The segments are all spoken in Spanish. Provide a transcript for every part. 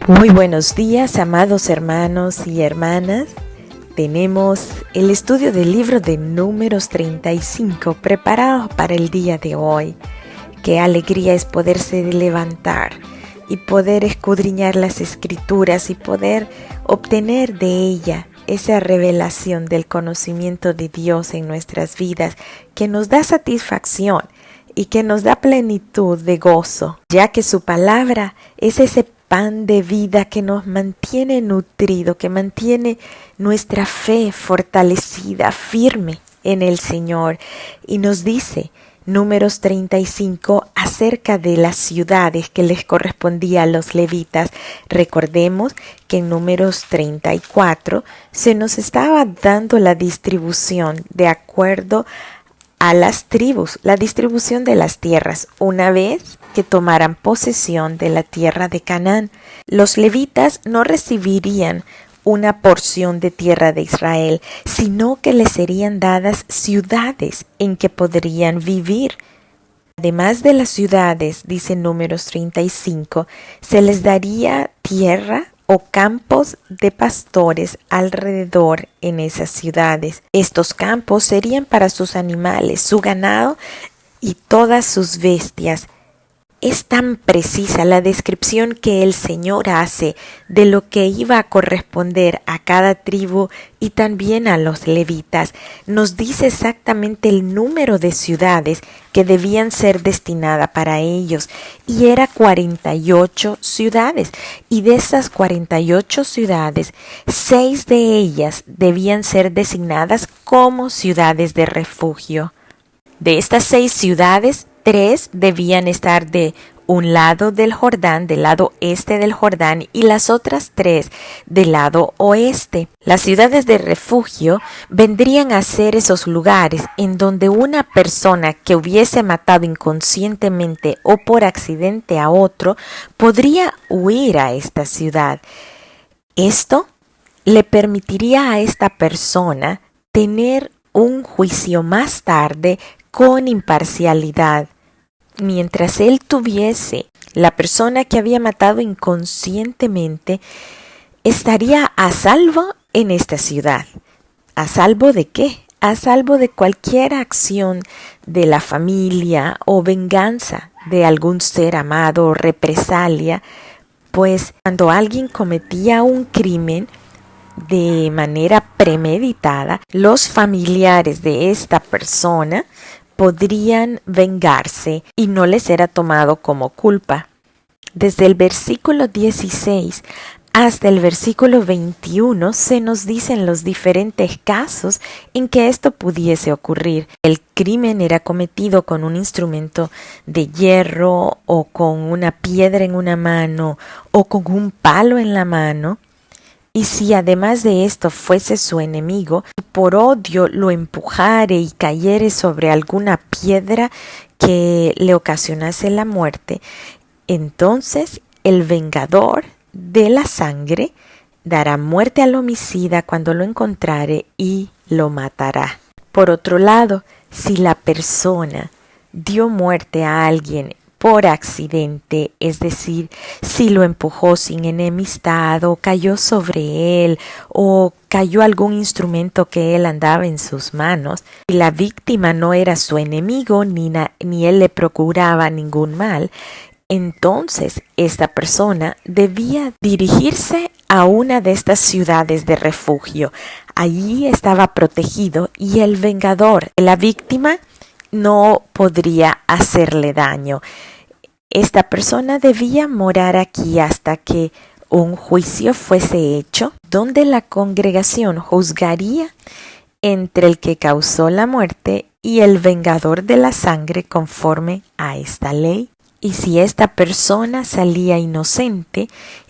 Muy buenos días, amados hermanos y hermanas. Tenemos el estudio del libro de Números 35 preparado para el día de hoy. Qué alegría es poderse levantar y poder escudriñar las escrituras y poder obtener de ella esa revelación del conocimiento de Dios en nuestras vidas que nos da satisfacción y que nos da plenitud de gozo, ya que su palabra es ese pan de vida que nos mantiene nutrido, que mantiene nuestra fe fortalecida, firme en el Señor. Y nos dice Números 35 acerca de las ciudades que les correspondía a los levitas. Recordemos que en Números 34 se nos estaba dando la distribución de acuerdo a las tribus, la distribución de las tierras, una vez que tomaran posesión de la tierra de Canaán. Los levitas no recibirían una porción de tierra de Israel, sino que les serían dadas ciudades en que podrían vivir. Además de las ciudades, dice Números 35, se les daría tierra o campos de pastores alrededor en esas ciudades. Estos campos serían para sus animales, su ganado y todas sus bestias. Es tan precisa la descripción que el Señor hace de lo que iba a corresponder a cada tribu y también a los levitas. Nos dice exactamente el número de ciudades que debían ser destinadas para ellos, y era 48 ciudades, y de esas 48 ciudades, 6 de ellas debían ser designadas como ciudades de refugio. De estas 6 ciudades, 3 debían estar de un lado del Jordán, del lado este del Jordán, y las otras 3 del lado oeste. Las ciudades de refugio vendrían a ser esos lugares en donde una persona que hubiese matado inconscientemente o por accidente a otro podría huir a esta ciudad. Esto le permitiría a esta persona tener un juicio más tarde con imparcialidad. Mientras él tuviese, la persona que había matado inconscientemente estaría a salvo en esta ciudad. ¿A salvo de qué? A salvo de cualquier acción de la familia o venganza de algún ser amado o represalia, pues cuando alguien cometía un crimen de manera premeditada, los familiares de esta persona podrían vengarse y no les era tomado como culpa. Desde el versículo 16 hasta el versículo 21 se nos dicen los diferentes casos en que esto pudiese ocurrir. El crimen era cometido con un instrumento de hierro o con una piedra en una mano o con un palo en la mano. Y si además de esto fuese su enemigo, por odio lo empujare y cayere sobre alguna piedra que le ocasionase la muerte, entonces el vengador de la sangre dará muerte al homicida cuando lo encontrare y lo matará. Por otro lado, si la persona dio muerte a alguien por accidente, es decir, si lo empujó sin enemistad o cayó sobre él o cayó algún instrumento que él andaba en sus manos, y la víctima no era su enemigo ni él le procuraba ningún mal, entonces esta persona debía dirigirse a una de estas ciudades de refugio. Allí estaba protegido y el vengador de la víctima no podría hacerle daño. Esta persona debía morar aquí hasta que un juicio fuese hecho, donde la congregación juzgaría entre el que causó la muerte y el vengador de la sangre conforme a esta ley. Y si esta persona salía inocente,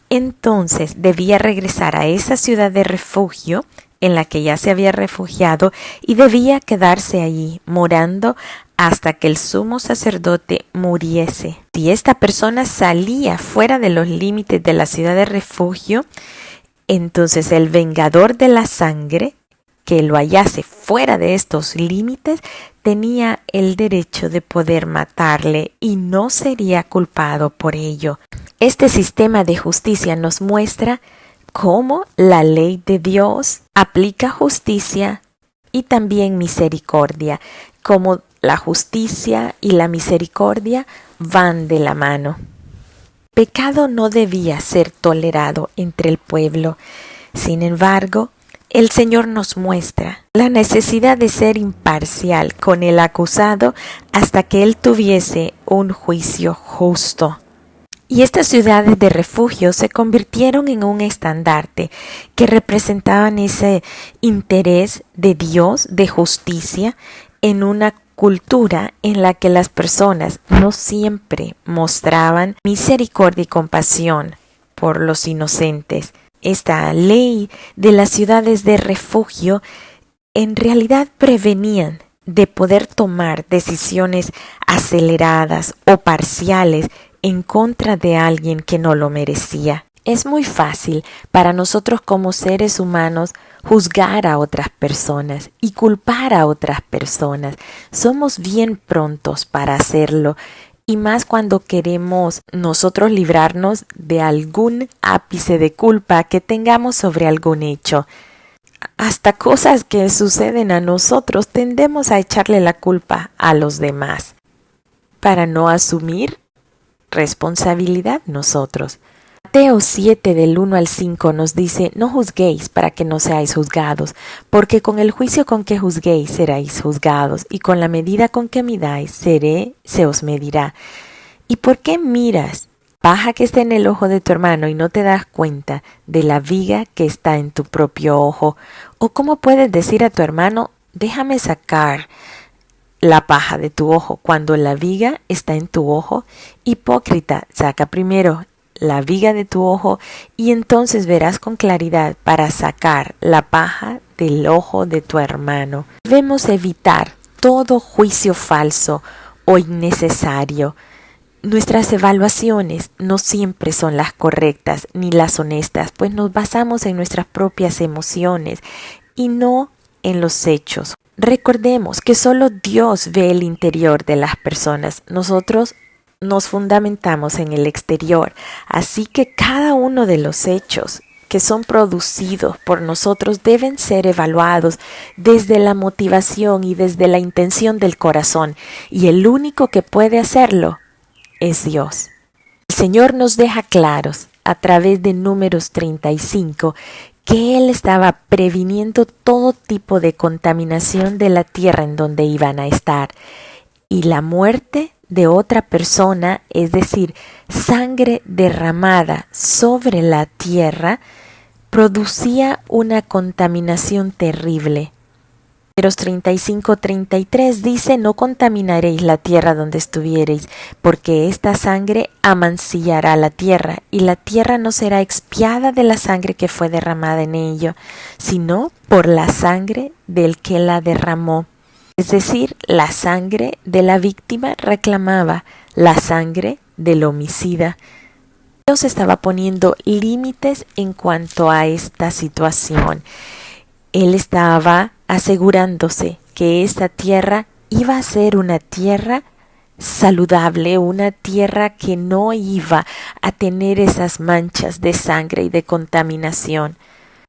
entonces debía regresar a esa ciudad de refugio en la que ya se había refugiado y debía quedarse allí morando hasta que el sumo sacerdote muriese. Si esta persona salía fuera de los límites de la ciudad de refugio, entonces el vengador de la sangre que lo hallase fuera de estos límites tenía el derecho de poder matarle y no sería culpado por ello. Este sistema de justicia nos muestra cómo la ley de Dios aplica justicia y también misericordia, cómo la justicia y la misericordia van de la mano. Pecado no debía ser tolerado entre el pueblo. Sin embargo, el Señor nos muestra la necesidad de ser imparcial con el acusado hasta que él tuviese un juicio justo. Y estas ciudades de refugio se convirtieron en un estandarte que representaban ese interés de Dios, de justicia, en una cultura en la que las personas no siempre mostraban misericordia y compasión por los inocentes. Esta ley de las ciudades de refugio en realidad prevenían de poder tomar decisiones aceleradas o parciales en contra de alguien que no lo merecía. Es muy fácil para nosotros como seres humanos juzgar a otras personas y culpar a otras personas. Somos bien prontos para hacerlo y más cuando queremos nosotros librarnos de algún ápice de culpa que tengamos sobre algún hecho. Hasta cosas que suceden a nosotros tendemos a echarle la culpa a los demás para no asumir responsabilidad nosotros. Mateo 7 del 1 al 5 nos dice: no juzguéis para que no seáis juzgados, porque con el juicio con que juzguéis seréis juzgados, y con la medida con que midáis se os medirá. ¿Y por qué miras paja que está en el ojo de tu hermano y no te das cuenta de la viga que está en tu propio ojo? ¿O cómo puedes decir a tu hermano: déjame sacar la paja de tu ojo, cuando la viga está en tu ojo? Hipócrita, saca primero la viga de tu ojo y entonces verás con claridad para sacar la paja del ojo de tu hermano. Debemos evitar todo juicio falso o innecesario. Nuestras evaluaciones no siempre son las correctas ni las honestas, pues nos basamos en nuestras propias emociones y no en los hechos. Recordemos que solo Dios ve el interior de las personas. Nosotros nos fundamentamos en el exterior, así que cada uno de los hechos que son producidos por nosotros deben ser evaluados desde la motivación y desde la intención del corazón, y el único que puede hacerlo es Dios. El Señor nos deja claros a través de Números 35 que Él estaba previniendo todo tipo de contaminación de la tierra en donde iban a estar, y la muerte de otra persona, es decir, sangre derramada sobre la tierra, producía una contaminación terrible. Números 35:33 dice: no contaminaréis la tierra donde estuviereis, porque esta sangre amancillará la tierra, y la tierra no será expiada de la sangre que fue derramada en ello, sino por la sangre del que la derramó. Es decir, la sangre de la víctima reclamaba la sangre del homicida. Dios estaba poniendo límites en cuanto a esta situación. Él estaba asegurándose que esta tierra iba a ser una tierra saludable, una tierra que no iba a tener esas manchas de sangre y de contaminación.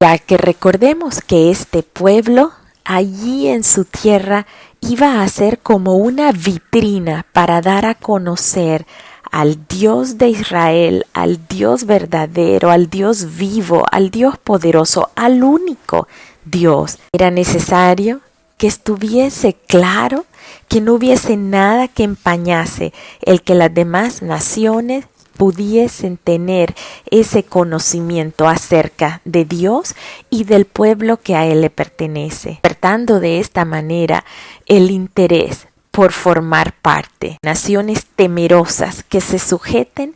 Ya que recordemos que este pueblo allí en su tierra iba a ser como una vitrina para dar a conocer al Dios de Israel, al Dios verdadero, al Dios vivo, al Dios poderoso, al único Dios. Era necesario que estuviese claro, que no hubiese nada que empañase el que las demás naciones pudiesen tener ese conocimiento acerca de Dios y del pueblo que a Él le pertenece, despertando de esta manera el interés por formar parte. Naciones temerosas que se sujeten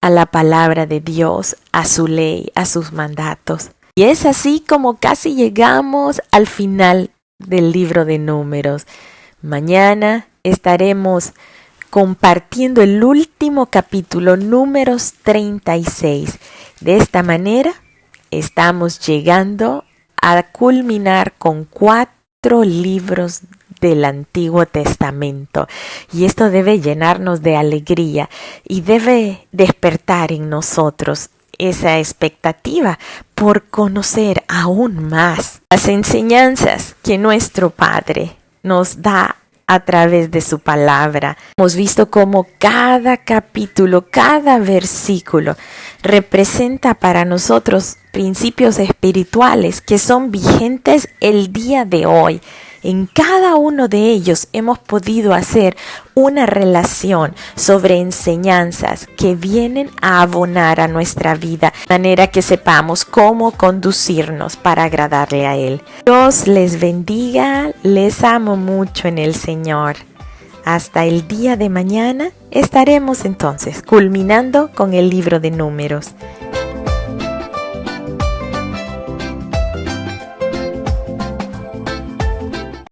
a la palabra de Dios, a su ley, a sus mandatos. Y es así como casi llegamos al final del libro de Números. Mañana estaremos compartiendo el último capítulo, Números 36. De esta manera estamos llegando a culminar con 4 libros del Antiguo Testamento. Y esto debe llenarnos de alegría y debe despertar en nosotros esa expectativa por conocer aún más las enseñanzas que nuestro Padre nos da a través de su palabra. Hemos visto cómo cada capítulo, cada versículo representa para nosotros principios espirituales que son vigentes el día de hoy. En cada uno de ellos hemos podido hacer una relación sobre enseñanzas que vienen a abonar a nuestra vida, de manera que sepamos cómo conducirnos para agradarle a Él. Dios les bendiga, les amo mucho en el Señor. Hasta el día de mañana estaremos entonces culminando con el libro de Números.